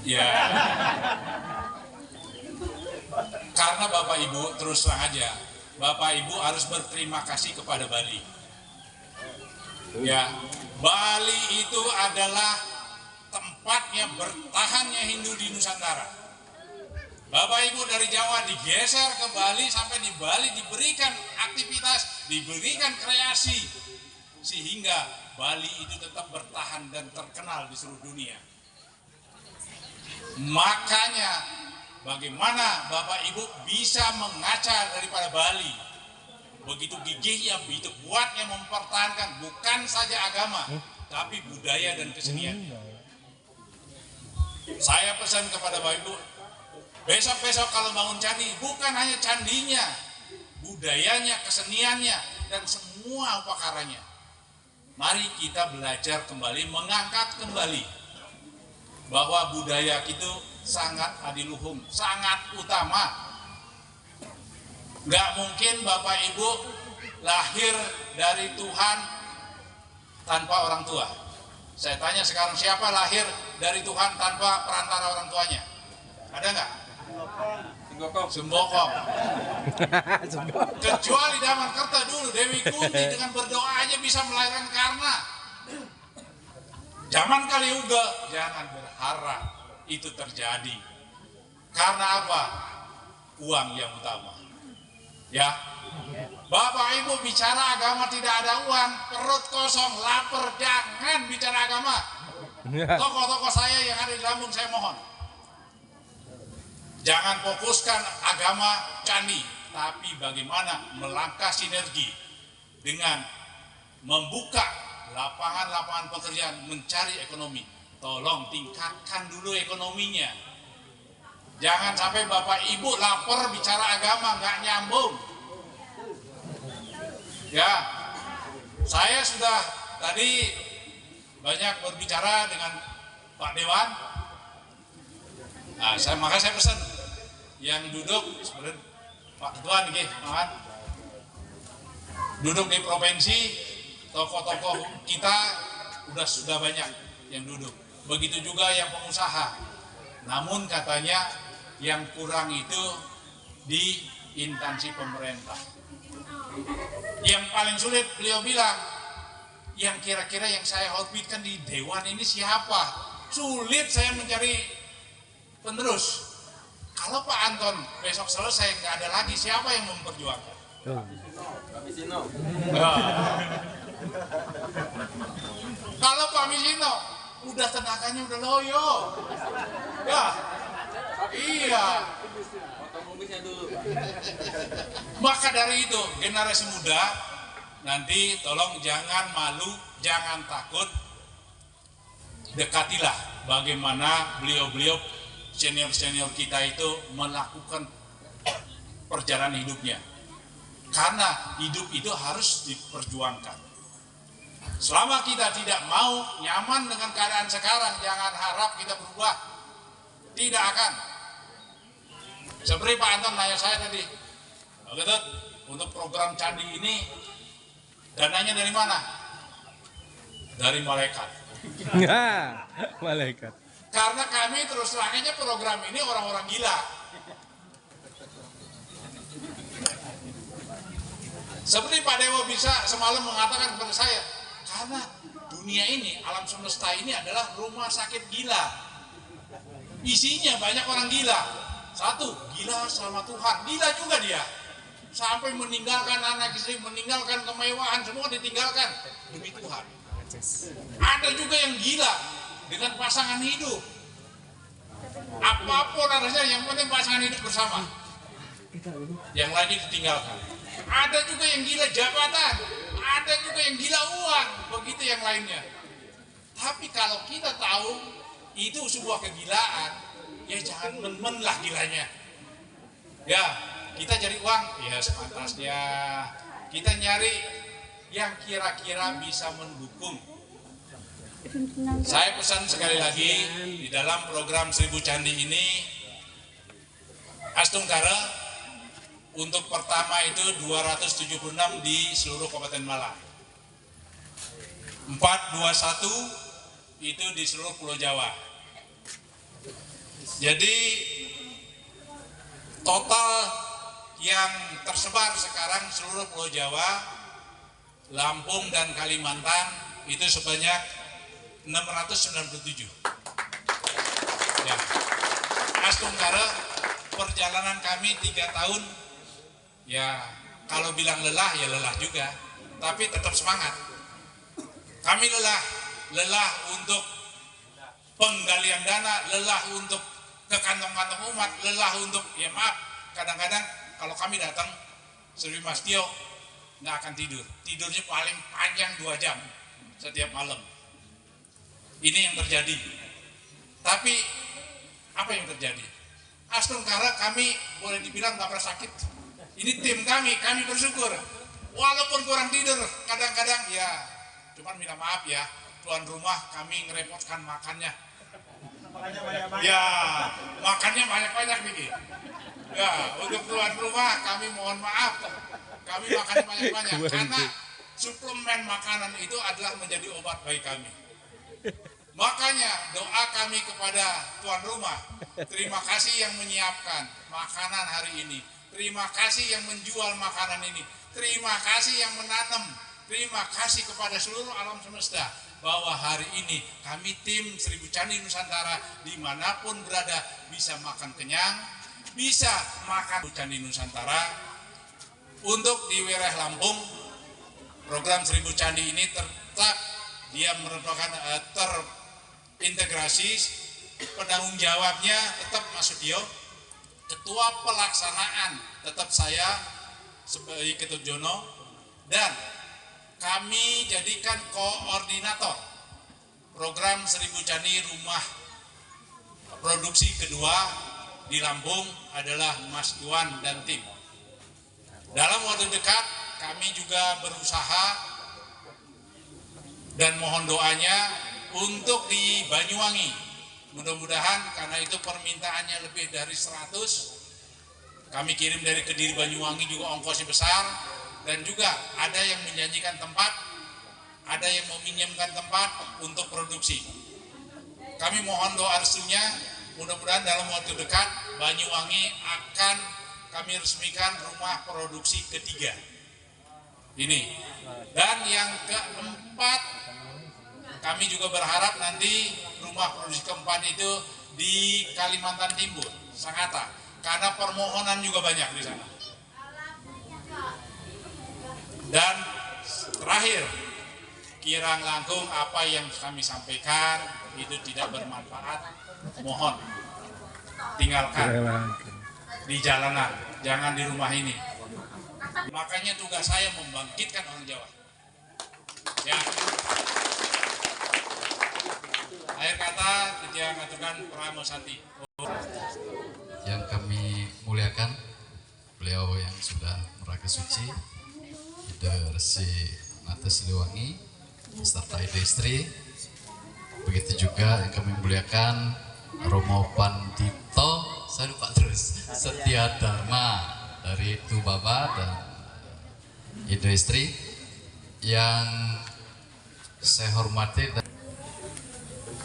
Ya. Karena Bapak Ibu terus terang aja, Bapak Ibu harus berterima kasih kepada Bali. Ya, Bali itu adalah tempatnya bertahannya Hindu di Nusantara. Bapak Ibu dari Jawa digeser ke Bali, sampai di Bali diberikan aktivitas, diberikan kreasi, sehingga Bali itu tetap bertahan dan terkenal di seluruh dunia. Makanya bagaimana Bapak Ibu bisa mengaca daripada Bali, begitu gigihnya, begitu kuatnya mempertahankan bukan saja agama, tapi budaya dan kesenian. Saya pesan kepada Bapak Ibu, besok-besok kalau bangun candi, bukan hanya candinya, budayanya, keseniannya, dan semua upakaranya. Mari kita belajar kembali, mengangkat kembali bahwa budaya itu sangat adiluhung, sangat utama. Nggak mungkin Bapak Ibu lahir dari Tuhan tanpa orang tua. Saya tanya sekarang, siapa lahir dari Tuhan tanpa perantara orang tuanya? Ada nggak? Sembokong. Kecuali zaman Kerta dulu, Dewi Kunti dengan berdoa aja bisa melahirkan Karna. Zaman Kaliuga jangan berharap itu terjadi. Karena apa? Uang yang utama. Ya, Bapak Ibu bicara agama tidak ada uang, perut kosong, lapar, jangan bicara agama. Tokoh-tokoh saya yang ada di Lampung, saya mohon, jangan fokuskan agama candi, tapi bagaimana melangkah sinergi dengan membuka lapangan-lapangan pekerjaan, mencari ekonomi. Tolong tingkatkan dulu ekonominya. Jangan sampai Bapak Ibu lapar bicara agama, nggak nyambung. Ya, saya sudah tadi banyak berbicara dengan Pak Dewan. Nah, makanya saya pesan yang duduk sebenarnya Pak Ketua nih, duduk di provinsi, tokoh-tokoh kita sudah banyak yang duduk. Begitu juga yang pengusaha. Namun katanya yang kurang itu di instansi pemerintah. Yang paling sulit beliau bilang, yang kira-kira yang saya orbitkan di Dewan ini siapa? Sulit saya mencari penerus. Kalau Pak Anton besok selesai nggak ada lagi, siapa yang memperjuangkan? Kalau Pak Misino udah tenaganya udah loyo, ya, iya. Maka dari itu generasi muda nanti tolong jangan malu, jangan takut, dekatilah bagaimana beliau-beliau senior-senior kita itu melakukan perjalanan hidupnya. Karena hidup itu harus diperjuangkan. Selama kita tidak mau nyaman dengan keadaan sekarang, jangan harap kita berubah. Tidak akan. Seperti Pak Anton nanya saya tadi, Pak Gatot, untuk program candi ini dananya dari mana? Dari malaikat. Malaikat. Karena kami terus terang aja program ini orang-orang gila. Seperti Pak Dewo bisa semalam mengatakan kepada saya, karena dunia ini, alam semesta ini adalah rumah sakit gila. Isinya banyak orang gila. Satu, gila sama Tuhan, gila juga dia. Sampai meninggalkan anak istri, meninggalkan kemewahan, semua ditinggalkan demi Tuhan. Ada juga yang gila dengan pasangan hidup. Apapun harusnya, yang penting pasangan hidup bersama. Yang lainnya ditinggalkan. Ada juga yang gila jabatan, ada juga yang gila uang, begitu yang lainnya. Tapi kalau kita tahu itu sebuah kegilaan, ya jangan men-men lah gilanya. Ya, kita cari uang, ya sepantasnya. Kita nyari yang kira-kira bisa mendukung. Saya pesan sekali lagi, di dalam program 1000 Candi ini, Astungkara untuk pertama itu 276 di seluruh Kabupaten Malang. 421 itu di seluruh Pulau Jawa. Jadi total yang tersebar sekarang seluruh Pulau Jawa, Lampung dan Kalimantan itu sebanyak 697. Ya. Astungkara perjalanan kami 3 tahun, ya kalau bilang lelah ya lelah juga, tapi tetap semangat. Kami lelah untuk penggalian dana, lelah untuk ke kantong-kantong umat, lelah untuk, ya maaf, kadang-kadang kalau kami datang, Sri Mas Tio nggak akan tidur. Tidurnya paling panjang 2 jam setiap malam. Ini yang terjadi. Tapi apa yang terjadi? Astungkara kami boleh dibilang nggak pernah sakit. Ini tim kami bersyukur. Walaupun kurang tidur, kadang-kadang ya, cuman minta maaf ya, tuan rumah kami ngerepotkan makannya. Ya, makannya banyak-banyak nih. Ya, untuk tuan rumah kami mohon maaf. Kami makan banyak-banyak karena suplemen makanan itu adalah menjadi obat bagi kami. Makanya doa kami kepada tuan rumah, terima kasih yang menyiapkan makanan hari ini, terima kasih yang menjual makanan ini, terima kasih yang menanam, terima kasih kepada seluruh alam semesta bahwa hari ini kami tim Seribu Candi Nusantara dimanapun berada bisa makan kenyang, bisa makan Candi Nusantara. Untuk di wilayah Lampung, program Seribu Candi ini tetap dia merupakan terintegrasi, penanggung jawabnya tetap Mas Sutio, ketua pelaksanaan tetap saya sebagai Ketut Jono, dan kami jadikan koordinator program Seribu Candi Rumah Produksi kedua di Lampung adalah Mas Iwan dan tim. Dalam waktu dekat kami juga berusaha dan mohon doanya untuk di Banyuwangi. Mudah-mudahan karena itu permintaannya lebih dari 100. Kami kirim dari Kediri Banyuwangi juga ongkosnya besar, dan juga ada yang menjanjikan tempat, ada yang meminjamkan tempat untuk produksi. Kami mohon doa restunya, mudah-mudahan dalam waktu dekat Banyuwangi akan kami resmikan rumah produksi ketiga ini. Dan yang keempat, kami juga berharap nanti rumah produksi keempat itu di Kalimantan Timur, Sangatta, karena permohonan juga banyak di sana. Dan terakhir, kirang langkung apa yang kami sampaikan itu tidak bermanfaat, mohon tinggalkan di jalanan, jangan di rumah ini. Makanya tugas saya membangkitkan orang Jawa. Ya. Akhir kata, kita mengatakan Pramosanti. Yang kami muliakan, beliau yang sudah meraga suci, Ida Resi Nata Siliwangi, serta Ida istri. Begitu juga yang kami muliakan Romo Pandito, saya lupa terus, Setia Dharma dari Tubaba dan Ida istri. Yang saya hormati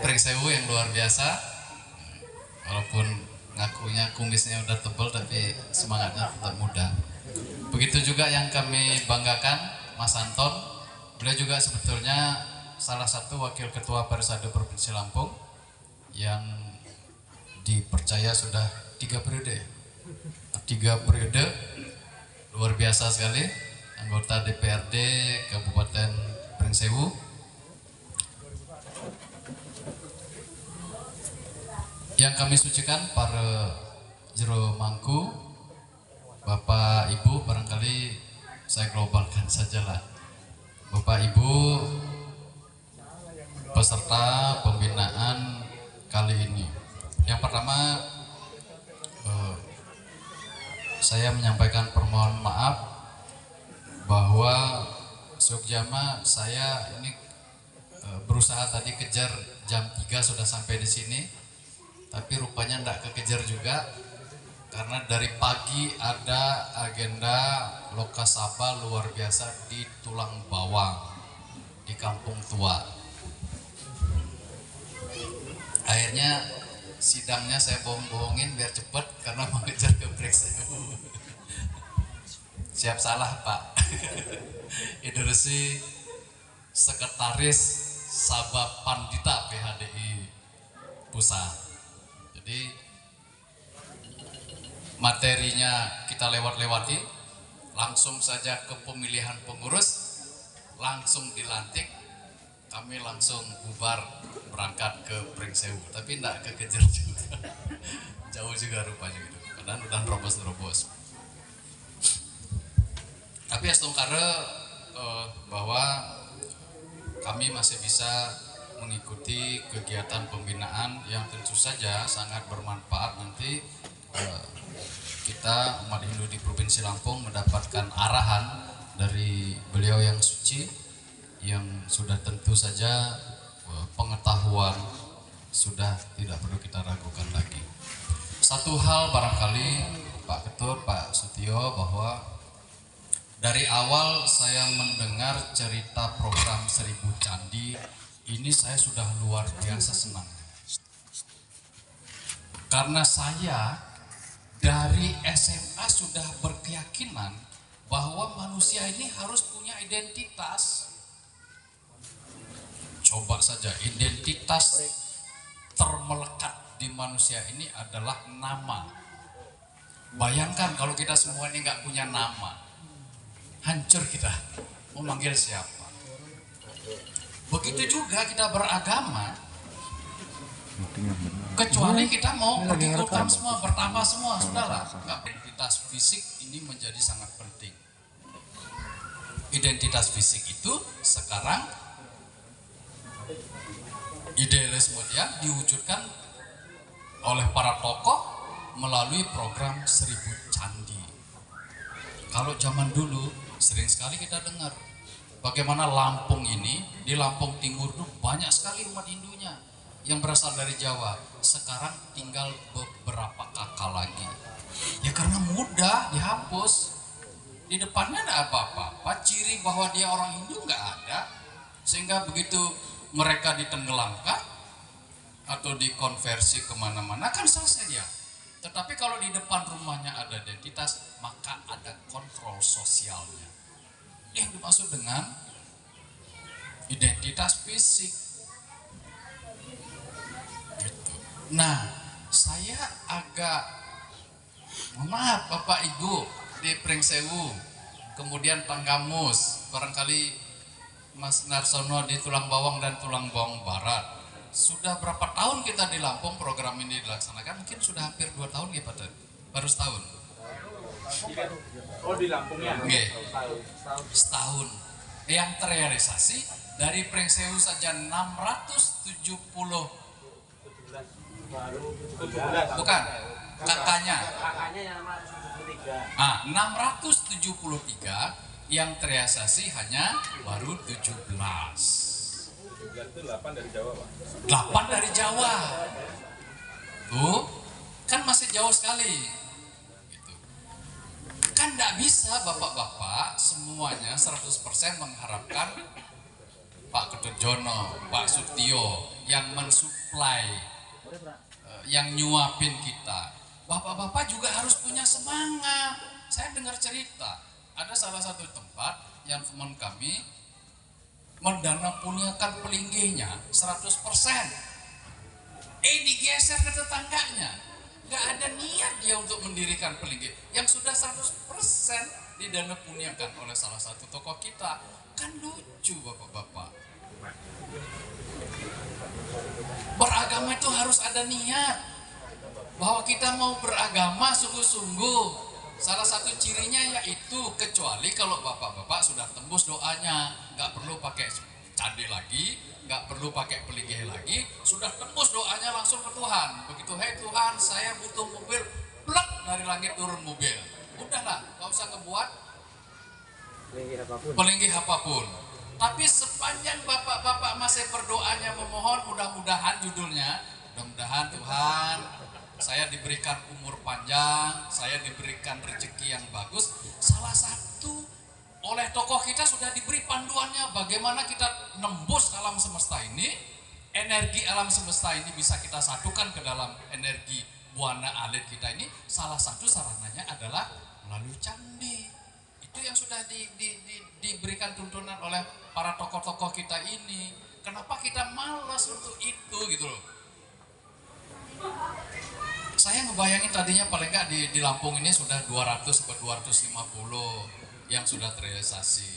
Pringsewu yang luar biasa, walaupun ngakunya kumisnya udah tebal tapi semangatnya tetap muda. Begitu juga yang kami banggakan Mas Anton, beliau juga sebetulnya salah satu wakil ketua Parisade Provinsi Lampung yang dipercaya sudah 3 periode. 3 periode luar biasa sekali, anggota DPRD Kabupaten Pringsewu. Yang kami sucikan para jero mangku, Bapak Ibu, barangkali saya globalkan sajalah. Bapak Ibu peserta pembinaan kali ini. Yang pertama, saya menyampaikan permohonan maaf bahwa Sogjama saya ini berusaha tadi kejar jam 3 sudah sampai di sini, tapi rupanya tidak kekejar juga karena dari pagi ada agenda Lokasaba luar biasa di Tulang Bawang di Kampung Tua. Akhirnya sidangnya saya bohong-bohongin biar cepet karena mau kejar ke Pringsewu. Siap salah Pak. Idrisi Sekretaris Sabah Pandita PHDI Pusat. Jadi materinya kita lewat-lewati, langsung saja ke pemilihan pengurus, langsung dilantik, kami langsung bubar berangkat ke Pringsewu, tapi enggak kekejar juga. Jauh juga rupanya gitu, kadang udah nerobos-nerobos. Tapi astungkara bahwa kami masih bisa mengikuti kegiatan pembinaan yang tentu saja sangat bermanfaat. Nanti kita umat Hindu di Provinsi Lampung mendapatkan arahan dari beliau yang suci, yang sudah tentu saja pengetahuan sudah tidak perlu kita ragukan lagi. Satu hal barangkali Pak Ketut, Pak Sutio, bahwa dari awal saya mendengar cerita program 1000 Candi ini, saya sudah luar biasa senang. Karena saya dari SMA sudah berkeyakinan bahwa manusia ini harus punya identitas. Coba saja, identitas termelekat di manusia ini adalah nama. Bayangkan kalau kita semua ini nggak punya nama, hancur kita, mau manggil siapa. Begitu juga kita beragama, kecuali kita mau pergi hutan semua, bertambah semua, sudahlah. Identitas fisik ini menjadi sangat penting. Identitas fisik itu sekarang idealisme dia diwujudkan oleh para tokoh melalui program 1000 Candi. Kalau zaman dulu sering sekali kita dengar bagaimana Lampung ini, di Lampung Timur itu banyak sekali umat Hindunya yang berasal dari Jawa. Sekarang tinggal beberapa kakak lagi. Ya karena mudah dihapus. Di depannya ada apa-apa, ciri bahwa dia orang Hindu nggak ada. Sehingga begitu mereka ditenggelamkan atau dikonversi kemana-mana kan selesai dia. Tetapi kalau di depan rumahnya ada identitas, maka ada kontrol sosialnya. Yang dimaksud dengan identitas fisik. Gitu. Nah, saya agak, maaf Bapak Ibu di Pringsewu, kemudian Panggamus, barangkali Mas Narsono di Tulang Bawang dan Tulang Bawang Barat. Sudah berapa tahun kita di Lampung program ini dilaksanakan? Mungkin sudah hampir 2 tahun ya Pak? Baru setahun? Oh di Lampungnya? Oke. Setahun. Yang terrealisasi dari Pringsewu saja 670. Bukan, kakaknya. Kakaknya yang 673. 673, yang terrealisasi hanya baru 17. 17 itu 8 dari Jawa Pak? 8 dari Jawa. Tuh, kan masih jauh sekali. Gitu. Kan tidak bisa bapak-bapak semuanya 100% mengharapkan Pak Ketut Jono, Pak Sutio yang mensuplai, yang nyuapin kita. Bapak-bapak juga harus punya semangat. Saya dengar cerita, ada salah satu tempat yang teman kami mendana puniakan pelinggihnya 100%. Digeser ke tetangganya. Nggak ada niat dia untuk mendirikan pelinggih yang sudah 100% didana puniakan oleh salah satu tokoh kita. Kan lucu bapak-bapak. Beragama itu harus ada niat bahwa kita mau beragama sungguh-sungguh. Salah satu cirinya yaitu, kecuali kalau bapak-bapak sudah tembus doanya, nggak perlu pakai candi lagi, nggak perlu pakai pelinggih lagi, sudah tembus doanya langsung ke Tuhan. Begitu, hei Tuhan, saya butuh mobil, plek dari langit turun mobil. Udahlah, nggak usah ngebuat pelinggih apapun. Tapi sepanjang bapak-bapak masih berdoanya memohon, mudah-mudahan judulnya, mudah-mudahan Tuhan, saya diberikan umur panjang, saya diberikan rezeki yang bagus. Salah satu oleh tokoh kita sudah diberi panduannya bagaimana kita nembus alam semesta ini energi alam semesta ini bisa kita satukan ke dalam energi buana alit kita ini, salah satu sarananya adalah melalui candi. Itu yang sudah diberikan tuntunan oleh para tokoh-tokoh kita ini. Kenapa kita malas untuk itu gitu loh. Saya ngebayangin tadinya paling nggak di Lampung ini sudah 200 ke 250 yang sudah terrealisasi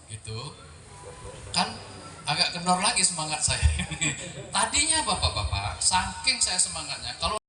gitu. Kan agak kendor lagi semangat saya. Tadinya bapak-bapak, saking saya semangatnya, kalau